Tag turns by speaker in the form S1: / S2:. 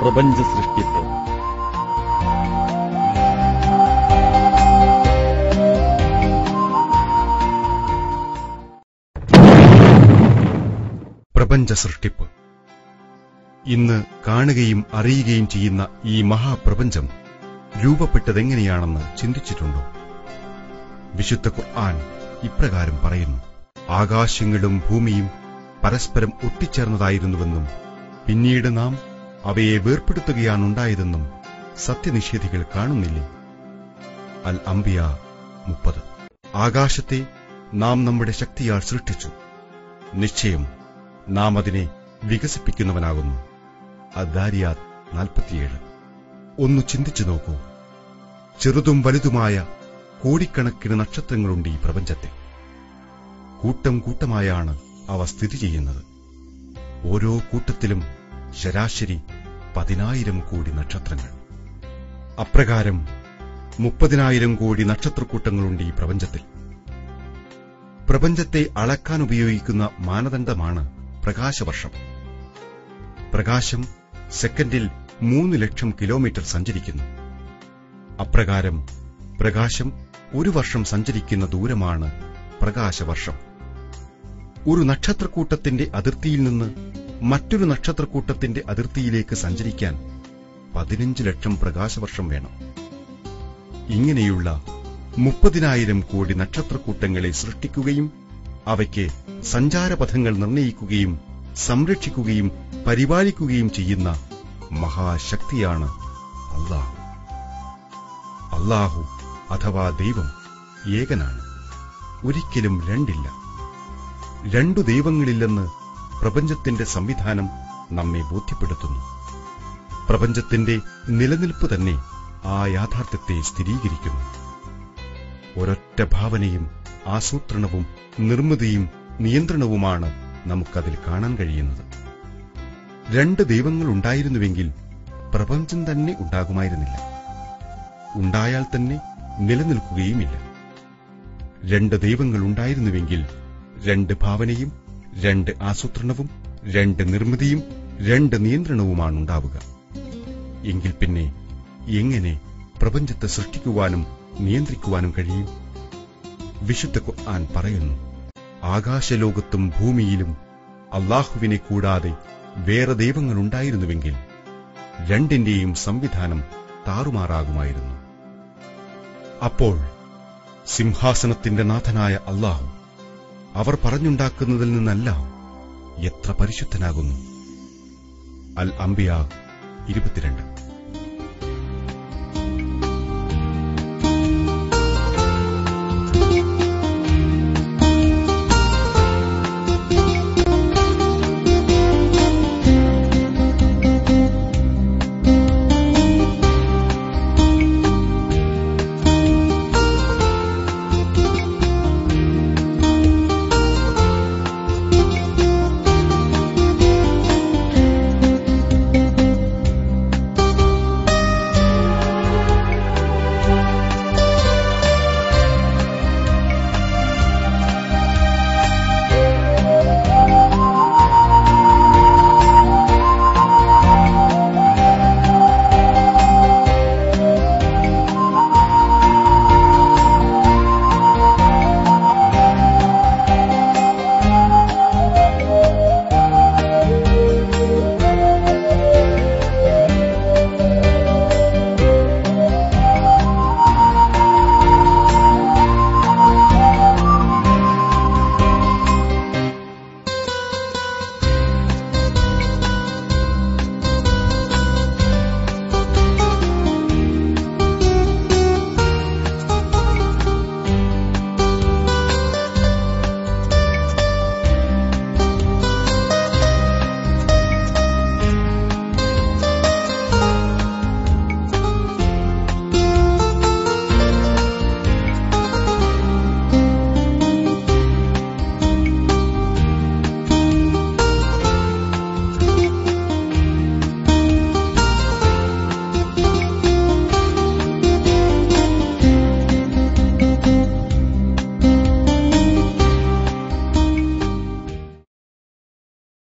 S1: പ്രപഞ്ച സൃഷ്ടിപ്പ്.
S2: പ്രപഞ്ച സൃഷ്ടിപ്പ്. ഇന്ന് കാണുകയും അറിയുകയും ചെയ്യുന്ന ഈ മഹാപ്രപഞ്ചം രൂപപ്പെട്ടതെങ്ങനെയാണെന്ന് ചിന്തിച്ചിട്ടുണ്ടോ? വിശുദ്ധ ഖുർആൻ ഇപ്രകാരം പറയുന്നു: ആകാശങ്ങളും ഭൂമിയും പരസ്പരം ഒട്ടിച്ചേർന്നതായിരുന്നുവെന്നും പിന്നീട് നാം അവയെ വേർപെടുത്തുകയാണുണ്ടായതെന്നും സത്യനിഷേധികൾ കാണുന്നില്ലേ? അൽ അംബിയ 30. ആകാശത്തെ നാം നമ്മുടെ ശക്തിയാൽ സൃഷ്ടിച്ചു, നിശ്ചയം നാം അതിനെ വികസിപ്പിക്കുന്നവനാകുന്നു. അദ്ദാരിയാത്ത് 47. ഒന്ന് ചിന്തിച്ചു നോക്കൂ. ചെറുതും വലുതുമായ കോടിക്കണക്കിന് നക്ഷത്രങ്ങളുണ്ട് ഈ പ്രപഞ്ചത്തിൽ. കൂട്ടം കൂട്ടമായാണ് അവ സ്ഥിതി ചെയ്യുന്നത്. ഓരോ കൂട്ടത്തിലും ശരാശരി 10,000 കോടി നക്ഷത്രങ്ങൾ. അപ്രകാരം 30,000 കോടി നക്ഷത്രക്കൂട്ടങ്ങളുണ്ട് ഈ പ്രപഞ്ചത്തിൽ. പ്രപഞ്ചത്തെ അളക്കാൻ ഉപയോഗിക്കുന്ന മാനദണ്ഡമാണ് പ്രകാശവർഷം. പ്രകാശം സെക്കൻഡിൽ 3 ലക്ഷം കിലോമീറ്റർ സഞ്ചരിക്കുന്നു. അപ്രകാരം പ്രകാശം ഒരു വർഷം സഞ്ചരിക്കുന്ന ദൂരമാണ് പ്രകാശവർഷം. ഒരു നക്ഷത്രക്കൂട്ടത്തിന്റെ അതിർത്തിയിൽ നിന്ന് മറ്റൊരു നക്ഷത്രക്കൂട്ടത്തിന്റെ അതിർത്തിയിലേക്ക് സഞ്ചരിക്കാൻ 15 ലക്ഷം പ്രകാശവർഷം വേണം. ഇങ്ങനെയുള്ള 30,000 കോടി നക്ഷത്രക്കൂട്ടങ്ങളെ സൃഷ്ടിക്കുകയും അവയ്ക്ക് സഞ്ചാരപഥങ്ങൾ നിർണയിക്കുകയും സംരക്ഷിക്കുകയും പരിപാലിക്കുകയും ചെയ്യുന്ന മഹാശക്തിയാണ് അല്ലാഹു. അല്ലാഹു അഥവാ ദൈവം ഏകനാണ്. ഒരിക്കലും രണ്ടില്ല. രണ്ടു ദൈവങ്ങളില്ലെന്ന് പ്രപഞ്ചത്തിന്റെ സംവിധാനം നമ്മെ ബോധ്യപ്പെടുത്തുന്നു. പ്രപഞ്ചത്തിന്റെ നിലനിൽപ്പ് തന്നെ ആ യാഥാർത്ഥ്യത്തെ സ്ഥിരീകരിക്കുന്നു. ഒരൊറ്റ ഭാവനയും ആസൂത്രണവും നിർമ്മിതിയും നിയന്ത്രണവുമാണ് നമുക്കതിൽ കാണാൻ കഴിയുന്നത്. രണ്ട് ദൈവങ്ങളുണ്ടായിരുന്നുവെങ്കിൽ പ്രപഞ്ചം തന്നെ ഉണ്ടാകുമായിരുന്നില്ല. ഉണ്ടായാൽ തന്നെ നിലനിൽക്കുകയുമില്ല. രണ്ട് ദൈവങ്ങളുണ്ടായിരുന്നുവെങ്കിൽ രണ്ട് ഭാവനയും രണ്ട് ആസൂത്രണവും രണ്ട് നിർമ്മിതിയും രണ്ട് നിയന്ത്രണവുമാണുണ്ടാവുക. എങ്കിൽ പിന്നെ എങ്ങനെ പ്രപഞ്ചത്തെ സൃഷ്ടിക്കുവാനും നിയന്ത്രിക്കുവാനും കഴിയും? വിശുദ്ധ ഖുർആൻ പറയുന്നു: ആകാശലോകത്തും ഭൂമിയിലും അല്ലാഹുവിനെ കൂടാതെ വേറെ ദൈവങ്ങളുണ്ടായിരുന്നുവെങ്കിൽ രണ്ടിന്റെയും സംവിധാനം താറുമാറാകുമായിരുന്നു. അപ്പോൾ സിംഹാസനത്തിന്റെ നാഥനായ അല്ലാഹു അവർ പറഞ്ഞുണ്ടാക്കുന്നതിൽ നിന്നെല്ലാം എത്ര പരിശുദ്ധനാകുന്നു. അൽ അംബിയ 22.